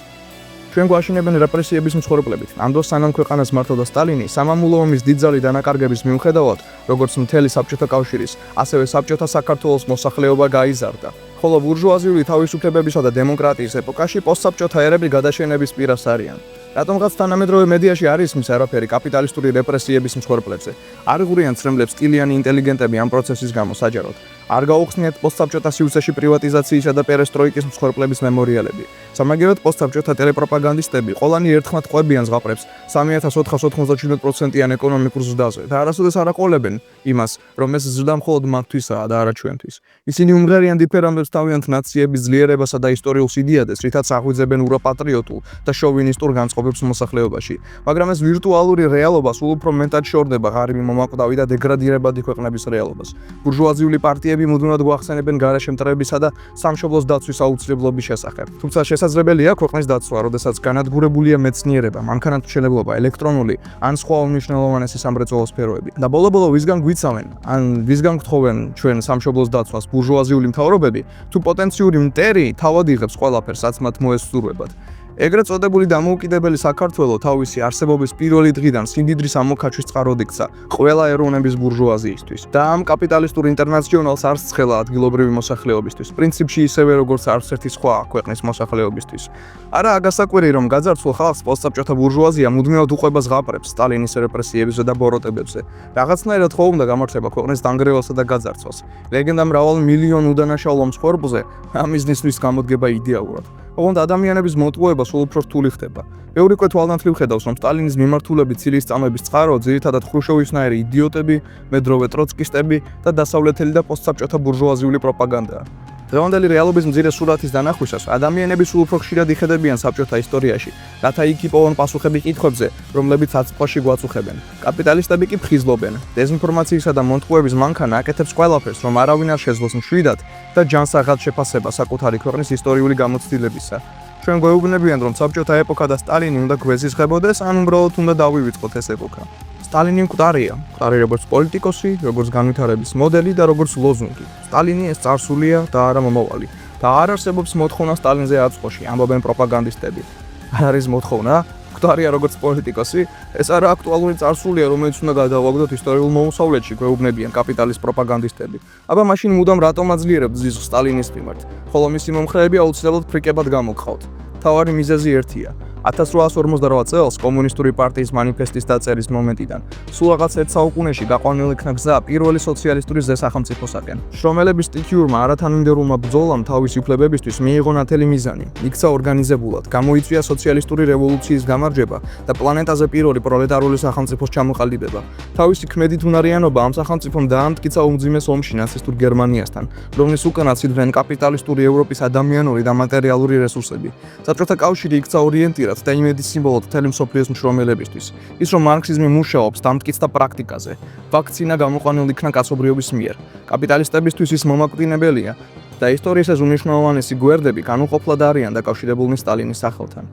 ჩვენ გვაშინებენ რეპრესიების მსხვერპლებით. ამ დროს სანამ ქვეყანას მართავდა სტალინი, სამამულო ომის დიდძალი დანაკარგების მიუხედავად, როგორც მთელი საბჭოთა კავშირის, ასევე საბჭოთა საქართველოს მოსახლეობა გაიზარდა. ხოლო ბურჟუაზიული თავისუფლებებისა და დემოკრატიის ეპოქაში პოსტსაბჭოთა ერები გადაშენების პირას არიან. რატომღაც თანამედროვე მედიაში არ ისმის არაფერი კაპიტალისტური რეპრესიების მსხვერპლებზე. არ იღვრიან ცრემლებს სტილიანი ინტელიგენტები ამ პროცესის გამო საჯაროდ. არ გაუხსნიათ პოსტსაბჭოთა სივრცეში პრივატიზაციისა და პერესტროიკის მსხვერპლების მემორიალები. სამაგიეროდ პოსტსაბჭოთა ტელეპროპაგანდისტები ყველანი ერთხმად ყვებიან ზღაპრებს 3477%-იან ეკონომიკურ ზრდაზე და არასოდეს არ აყოლებენ იმას, რომ ეს ზრდა მხოლოდ მათთვისაა და არა ჩვენთვის. ისინი უმღერიან დიფერამბებს თავიანთ ნაციების ძლიერებასა და ისტორიულ სიდიადეს, რითაც აღვიძებენ უროპატრიოტულ და შოვინისტურ განწყობებს მოსახლეობაში. მაგრამ ეს ვირტუალური რეალობა სულ უფრო მეტად შორდება ღარიბი მომაკვდავი და დეგრადირებადი ქვეყნების რეალობას. ბურჟუაზიული პარტიები მუდმივად გვახსენებენ გარეშე მტრებისა და სამშობლოს დაცვის აუცილებლობის შესახებ. თუმცა შესაძლებელია ქვეყნის დაცვა, როდესაც განადგურებულია მეცნიერება, მანქანათმშენებლობა, ელექტრონული ან სხვა უმნიშვნელოვანესი სამრეწველო სფეროები. და ბოლო-ბოლო ვისგან გვიცავენ, ან ვისგან გთხოვენ ჩვენ სამშობლოს დაცვას ბურჟუაზიული მთავრობები, თუ პოტენციური მტერი თავად იღებს ყველაფერს, რაც მათ მოესწურებათ. ეგრეთ წოდებული დამოუკიდებელი საქართველო თავისი არსებობის პირველი დღიდან სიმდიდრის ამოქაჩვის წყაროდ იქცა ყველა ეროვნების ბურჟუაზიისთვის და ამ კაპიტალისტურ ინტერნაციონალს არც ცხელა ადგილობრივი მოსახლეობისთვის, პრინციპში ისევე როგორც არც ერთი სხვა ქვეყნის მოსახლეობისთვის. არაა გასაკვირი, რომ გაძარცულ ხალხს პოსტსაბჭოთა ბურჟუაზია მუდმივად უყვება ზღაპრებს სტალინის რეპრესიებზე და ბოროტებებზე. რაღაცნაირად ხო უნდა გამართება ქვეყნის დანგრევასა და გაძარცვას. ლეგენდა მრავალ მილიონ უდანაშაულო მსხვერპლზე ამ მიზნისთვის გამოდგება იდეალურად. ოღონდ ადამიანების მოტყუება სულ უფრო რთული ხდება. ბევრი კეთვალნათლივ ხედავს, რომ სტალინის მიმართულები ცილის წამების წყარო ძირითადად ხრუშოვისნაირი იდიოტები, მედროვე ტროცკისტები და დასავლეთელი და პოსტსაბჭოთა ბურჟუაზიული პროპაგანდაა. დღევანდელი რეალობის მძიმე სურათის დანახვისას ადამიანები სულ უფრო ხშირად იხედებიან საბჭოთა ისტორიაში, რათა იქ იპოვონ პასუხები კითხვებზე, რომლებიც აწმყოში გვაწუხებენ. კაპიტალისტები კი ფხიზლობენ. დეზინფორმაციისა და მონტყუების მანქანა აკეთებს ყველაფერს, რომ არავინ არ შეძლოს მშვიდად და ჯანსაღად შეფასება საკუთარი ქვეყნის ისტორიული გამოცდილებისა. ჩვენ გვეუბნებიან, რომ საბჭოთა ეპოქა და სტალინი უნდა გვეზისხებოდეს, ან უბრალოდ უნდა დავივიწყოთ ეს ეპოქა. სტალინი მკვდარია, მკვდარი როგორც პოლიტიკოსი, როგორც განვითარების მოდელი და როგორც ლოზუნგი. სტალინი ეს წარსულია და არა მომავალი. და არ არსებობს მოთხოვნა სტალინზე აწყვოში, ამბობენ პროპაგანდისტები. არ არის მოთხოვნა, მკვდარია როგორც პოლიტიკოსი, ეს არა აქტუალური წარსულია, რომელიც უნდა გადავაგდოთ ისტორიულ მოუსავლეთში, გვეუბნებიან კაპიტალის პროპაგანდისტები. აბა მაშინ მუდამ რატომ აძლიერებთ ზიზღს სტალინის მიმართ, ხოლო მისი მომხრეები აუცილებლად ფრიკებად გამოგხავთ. თავარი მიზეზი ერთია. 1858 წელს კომუნისტური პარტიის მანიფესტის დაწერის მომენტიდან სულ რაღაც ერთ საუკუნეში გაყვანილ იქნა გზა პირველი სოციალისტური ზესახელმწიფოსაკენ. შრომელების სტიქიურმა არათანმიმდევრულმა ბრძოლამ თავისი უფლებებისთვის მიიღო ნათელი მიზანი. იქცა ორგანიზებულად, გამოიწვია სოციალისტური რევოლუციის გამარჯვება და პლანეტაზე პირველი პროლეტარული სახელმწიფოს ჩამოყალიბება. თავისი ქმედით უნარიანობა ამ სახელმწიფომ დაამტკიცა უმძიმეს ომში ნაცისტურ გერმანიასთან, რომლის უკანაც იდგნენ კაპიტალისტური ევროპის ადამიანური და მატერიალური რესურსები. საბჭოთა კავშირი იქცა ორიენტირად და იმედის სიმბოლოდ მთელი მსოფლიოს მშრომელებისთვის. ის რომ მარქსიზმი მუშაობს, დამტკიცდა პრაქტიკაზე. ვაქცინა გამოყვანილ იქნა კაცობრიობის მიერ. კაპიტალისტებისთვის ის მომაკვდინებელია და ისტორიის ეს უნიშნავანესი გვერდები განუყოფლად არიან დაკავშირებულნი სტალინის სახელთან.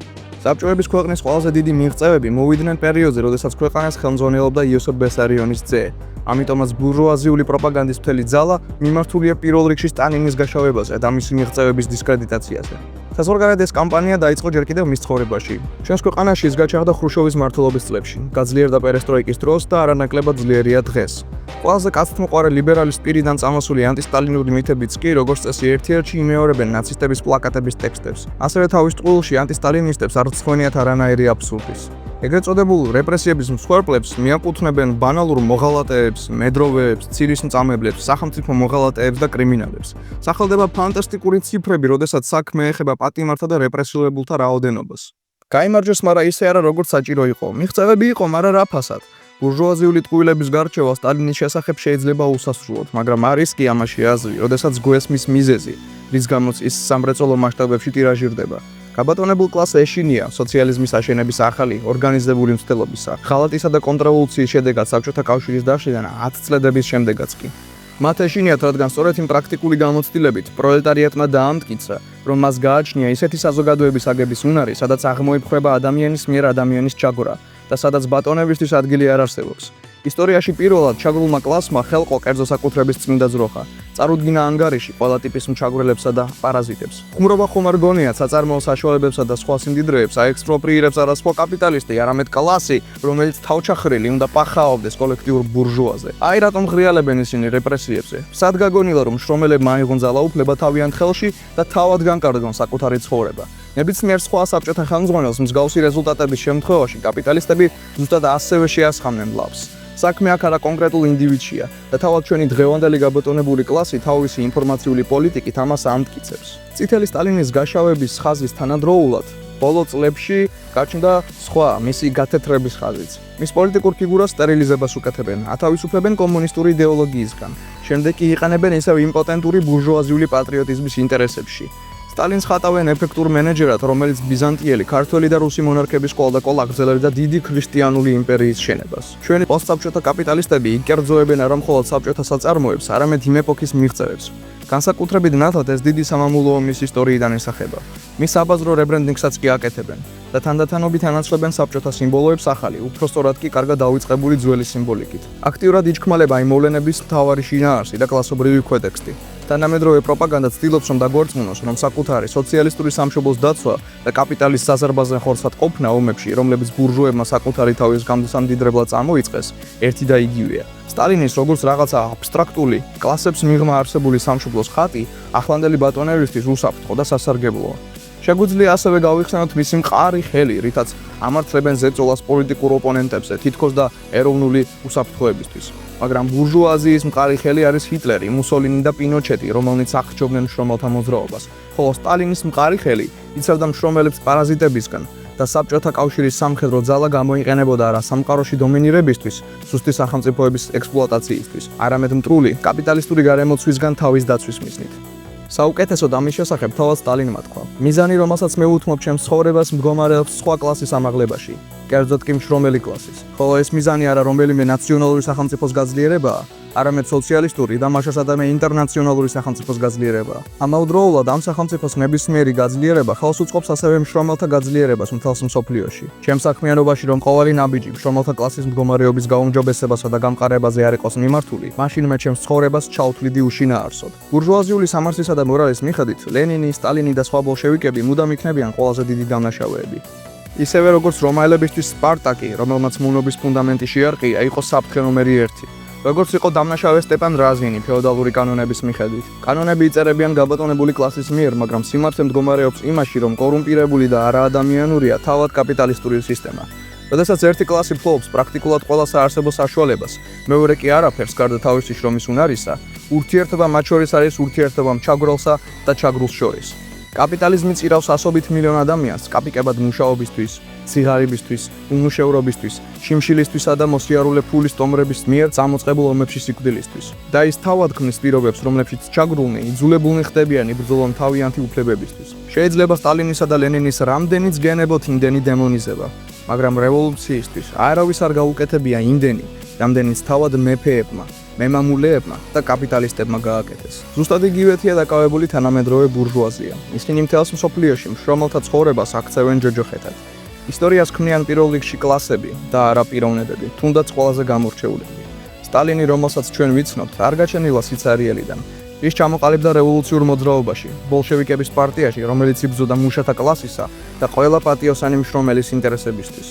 საბჭოების ქვეყნის ყველაზე დიდი მიღწევები მოვიდნენ პერიოდზე, როდესაც ქვეყანას ხელმძღვანელობდა იოსებ ბესარიონის ძე. ამიტომაც ბურჟუაზიული პროპაგანდის მთელი ძალა მიმართულია პირველ რიგში სტალინის გაშავებაზე და მისი მიღწევების დისკრედიტაციაზე. საზღვარგარეთ ეს კამპანია დაიწყო ჯერ კიდევ მის ცხოვრებაში. ჩვენს ქვეყანაში ის გაჩაღდა ხრუშოვის მმართველობის წლებში, გაძლიერდა პერესტროიკის დროს და არანაკლებად ძლიერია დღეს. ყველაზე კაცთმოყვარე ლიბერალის პირიდან წამოსული ანტისტალინური მითებიც კი, როგორც წესი, ერთ-ერთში იმეორებენ ნაცისტების პლაკატების ტექსტებს. ასევე თავის ტყუილში ანტისტალინისტებს არ ცხონიათ არანაირი აბსურდის. ეგრეთ წოდებულ რეპრესიების მსხვერპლებს მიაკუთვნებენ ბანალურ მოღალატეებს, მედროვეებს, ცილის მწამებლებს, სახელმწიფო მოღალატეებს და კრიმინალებს. სახელდება ფანტასტიკური ციფრები, როდესაც საქმე ეხება პატიმართა და რეპრესირებულთა რაოდენობას. გაიმარჯვეს, მაგრამ ისე არა, როგორც საჭირო იყო. მიღწევები იყო, მაგრამ რა ფასად? ბურჟუაზიული ტყუილების გარჩევა სტალინის შესახებ შეიძლება უსასრულოდ, მაგრამ არის კი ამაში აზრი, როდესაც გვესმის მიზეზი, რის გამოც ის სამრეწველო მასშტაბებში ტირაჟირდება. გაბატონებულ კლასს ეშინია სოციალიზმის აშენების ახალი ორგანიზებული მცდელობისა, ხალატისა და კონტრრევოლუციის შედეგად საბჭოთა კავშირის დაშლიდან 10 წლების შემდეგაც კი. მათ ეშინიათ, რადგან სწორედ იმ პრაქტიკული გამოცდილებით პროლეტარიატმა დაამტკიცა, რომ მას გააჩნია ისეთი საზოგადოების აგების უნარი, სადაც აღმოიფხვრება ადამიანის მიერ ადამიანის ჩაგვრა და სადაც ბატონებისთვის ადგილი არ არსებობს. ისტორიაში პირველად ჩაგრულმა კლასმა ხელყო კერძო საკუთრების წმინდა ძროხა. წარუდგინა ანგარიში ყველა ტიპის მჩაგვრელებსა და პარაზიტებს. ხუმრობა ხომ არ გონიათ საწარმოო საშუალებებსა და სხვა სიმდიდრეებს აექსპროპრიირებს არა სხვა კაპიტალისტი, არამედ კლასი, რომელიც თავჩახრილი უნდა პახაობდეს კოლექტიურ ბურჟუაზე. აი რატომ ღრიალებენ ისინი რეპრესიებზე. სად გაგონილა რომ შრომელებმა აიღონ ძალაუფლება თავიანთ ხელში და თავად განკარგონ საკუთარი ცხოვრება. ნებისმიერ სხვა საბჭოთა ხელმძღვანელს მსგავსი რეზულტატების შემთხვევაში კაპიტალისტები ზუსტად ასევე შეასხამნენ მლავს. საქმე აქ არა კონკრეტულ ინდივიდშია და თავად ჩვენი დღევანდელი გაბატონებული კლასი თავისი ინფორმაციული პოლიტიკით ამას ამტკიცებს. წითელი სტალინის გაშავების ხაზის თანადროულად ბოლო წლებში გაჩნდა სხვა მისი გათეთრების ხაზიც. მის პოლიტიკურ ფიგურას სტერილიზებას უკეთებენ, ათავისუფლებენ კომუნისტური იდეოლოგიისგან. შემდეგ კი იყენებენ ისევ იმპოტენტური ბურჟუაზიული პატრიოტიზმის ინტერესებში. სტალინს ხატავენ ეფექტურ მენეჯერად, რომელიც ბიზანტიელი, ქართველი და რუსი მონარქების კოლდაკოლ აგრძელებდა დიდი ქრისტიანული იმპერიის შენებას. ჩვენი პოსტსაბჭოთა კაპიტალისტები იკერძოებენ არა მხოლოდ საბჭოთა საწარმოებს, არამედ იმ ეპოქის მიღწევებს. განსაკუთრებით ნათლად ეს დიდი სამამულო ომის ისტორიიდან ისახება. მის საბაზრო რებრენდინგსაც კი აკეთებენ და თანდათანობით ანაცვლებენ საბჭოთა სიმბოლოებს ახალი, უფრო სწორად კი კარგად დავიწყებული ძველი სიმბოლიკით. აქტიურად იჩქმალება იმ მოვლენების მთავარი შინაარსი და კლასობრივი ქვეტექსტი. თანამედროვე პროპაგანდა ცდილობს რომ დაგვარწმუნოს, რომ საკუთარი სოციალისტური სამშობლოს დაცვა და კაპიტალის საზარბაზენ ხორცად ყოფნა ომებში, რომლებიც ბურჟუებმა საკუთარი თავის გამდასამდიდრებლად წამოიწყეს, ერთი და იგივეა. სტალინის როგორც რაღაცა აბსტრაქტული, კლასებს მიღმა არსებული სამშობლოს ხატი ახლანდელი ბატონებისთვის უსაფრთხო და სასარგებლოა. შეგვიძლია ასევე გავიხსენოთ მისი მყარი ხელი, რითაც ამართლებენ ზეწოლას პოლიტიკურ ოპონენტებზე, თითქოს და ეროვნული უსაფრთხოებისთვის. მაგრამ ბურჟუაზიის მყარი ხელი არის ჰიტლერი, მუსოლინი და პინოჩეტი, რომელნიც აღჭობდნენ მშრომელთა მოძრაობას, ხოლო სტალინის მყარი ხელი იცავდა მშრომელებს პარაზიტებისგან და საბჭოთა კავშირის სამხედრო ძალა გამოიყენებოდა არა სამყაროში დომინირებისთვის, სუსტი სახელმწიფოების ექსპლუატაციისთვის, არამედ მტრული კაპიტალისტური გარემოცვისგან თავის დაცვის მიზნით. საუკეთესოდ ამის შესახებ თავად სტალინმა თქვა: მიზანი, რომელსაც მე ვუთმობ ჩემს ცხოვრებას, მდგომარეობს სხვა კლასის ამაღლებაში, კერძოდ კი მშრომელი კლასის. ხოლო ეს მიზანი არა რომელიმე ნაციონალური სახელმწიფოს გაძლიერებაა, არამედ სოციალისტური და მაშასადამე ინტერნაციონალური სახელმწიფოს გაძლიერებაა. ამავდროულად ამ სახელმწიფოს ნებისმიერი გაძლიერება ხელს უწყობს ასევე მშრომელთა გაძლიერებას მთელს მსოფლიოში. ჩემ საქმიანობაში რომ ყოველი ნაბიჯი მშრომელთა კლასის მდგომარეობის გაუმჯობესებასა და გამყარებაზე არ იყოს მიმართული, მაშინ მე ჩემს ცხოვრებას ჩავთვლიდი უშინაარსოდ. ბურჟუაზიული სამართლისა და მორალის მიხედვით, ლენინი, სტალინი და სხვა ბოლშევიკები მუდამ იქნებიან ყველაზე დიდი დამნაშავეები. ისევე როგორც რომაელებისთვის სპარტაკი, რომელმაც მონობის ფუნდამენტი შეარყია, იყო საფრთხე ნომერი 1. როგორც იყო დამნაშავე სტეპან რაზინი ფეოდალური კანონების მიხედვით. კანონები იწერებიან გაბატონებული კლასის მიერ, მაგრამ სიმართლე მდგომარეობს იმაში, რომ კორუმპირებული და არაადამიანურია თავად კაპიტალისტური სისტემა. როდესაც ერთი კლასი ფლობს პრაქტიკულად ყველა საარსებო საშუალებას, მეორე კი არაფერს გარდა თავისი შრომის უნარისა, ურთიერთობა მათ შორის არის ურთიერთობა მჩაგვრელსა და ჩაგრულს შორის. კაპიტალიზმი წირავს ასობით მილიონ ადამიანს კაპიკებად მუშაობისთვის, სიღარიბისთვის, უნუშევრობისთვის, შიმშილისთვისა და მოსიარულე ფულის ტომრების მიერ წამოწყებულ ომებში სიკვდილისთვის. და ის თავად ქმნის პირობებს, რომლებშიც ჩაგრულნი იძულებულნი ხდებიან იბრძოლონ თავიანთი უფლებებისთვის. შეიძლება სტალინისა და ლენინის რამდენიც გენებოთ იმდენი დემონიზება, მაგრამ რევოლუციისთვის არავის არ გაუკეთებია იმდენი, რამდენიც თავად მეფეებმა, მემამულეებმა და კაპიტალისტებმა გააკეთეს. ზუსტად იგივეთია დაკავებული თანამედროვე ბურჟუაზია. ისინი მთელს მსოფლიოში მშრომელთა ცხოვრებას აქცევენ ჯოჯოხეთად. ისტორიას ქმნიან პირველ რიგში კლასები და არა პიროვნებები, თუნდაც ყველაზე გამორჩეულები. სტალინი, რომელსაც ჩვენ ვიცნობთ, არ გაჩენილა სიცარიელიდან. ის ჩამოყალიბდა რევოლუციურ მოძრაობაში, ბოლშევიკების პარტიაში, რომელიც იბრძოდა მუშათა კლასისა და ყველა პატიოსანი მშრომელის ინტერესებისთვის.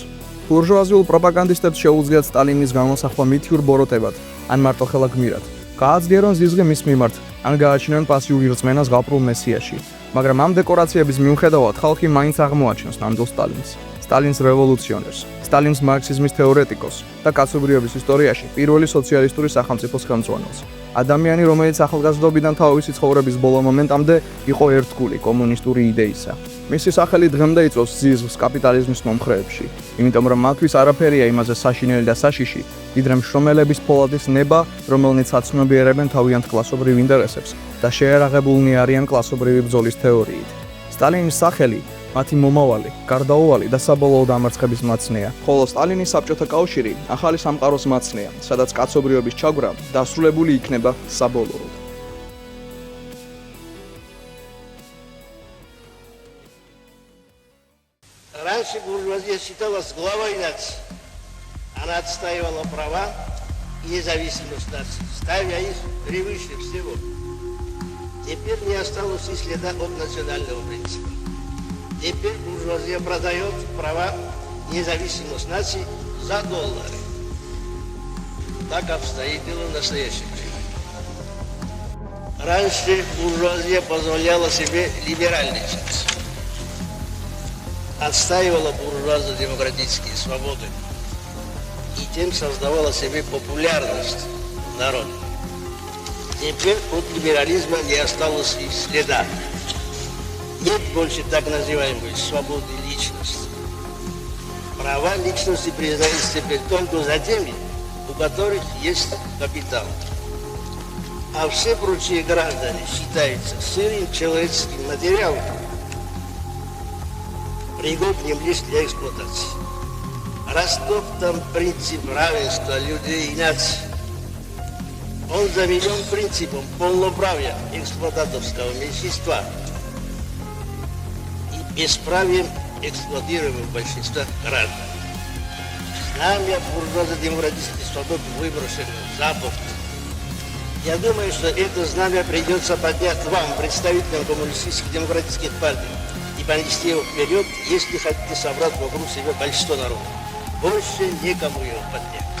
ბურჟუაზიულ პროპაგანდისტებს შეუძლიათ სტალინის გამოსახვა მითიურ ბოროტებად, ან მარტოხელა გმირად. გააძლიერონ ზიზღი მის მიმართ, ან გააჩინონ პასიური რწმენას ღაპრულ მესიაში, მაგრამ ამ დეკორაციების მიუხედავად ხალხი მაინც აღმოაჩენს ნამდვილ სტალინს. სტალინს რევოლუციონერს, სტალინს მარქსიზმის თეორეტიკოს და კაცობრიობის ისტორიაში პირველი სოციალისტური სახელმწიფოს ხელმძღვანელს. ადამიანი, რომელიც ახალგაზრდობიდან თავისი ცხოვრების ბოლო მომენტამდე იყო ერთგული კომუნისტური იდეისა. მისი სახელი დღემდე იწვევს ზიზღს კაპიტალიზმის მომხრეებში, იმიტომ რომ მათთვის არაფერია იმაზე საშინელი და საშიში, ვიდრე მშრომელების ფოლადის ნება, რომელნიც აცნობიერებენ თავიანთ კლასობრივ ინტერესებს და შეერაღებულნი არიან კლასობრივი ბრძოლის თეორიით. სტალინის სახელი მათი მომავალი, გარდაუვალი და საბოლოო დამარცხების მაცნეა, ხოლო სტალინის საბჭოთა კავშირი ახალი სამყაროს მაცნეა, სადაც კაცობრიობის ჩაგვრა დასრულებული იქნება საბოლოოდ. Раньше буржуазия считалась главой нации. Она отстаивала права и независимость нации, ставя их превыше всего. Теперь не осталось и следа от национального принципа. Теперь буржуазия продает права и независимость нации за доллары. Так обстоит дело в настоящее время. Раньше буржуазия позволяла себе либеральничать. Отстаивала буржуазно-демократические свободы и тем создавала себе популярность народа. Теперь от либерализма не осталось и следа. Нет больше так называемой свободы личности. Права личности признаются теперь только за теми, у которых есть капитал. А все прочие граждане считаются сырым человеческим материалом, пригодным лишь для эксплуатации. Растоптан принцип равенства людей и наций. Он заменен принципом полноправия эксплуататорского меньшинства и бесправием эксплуатируемого большинства граждан. Знамя буржуазно-демократических свобод выброшено за борт. Я думаю, что это знамя придется поднять вам, представителям коммунистических демократических партий, и понести его вперед, если хотите собрать вокруг себя большинство народа. Больше некому его поднять.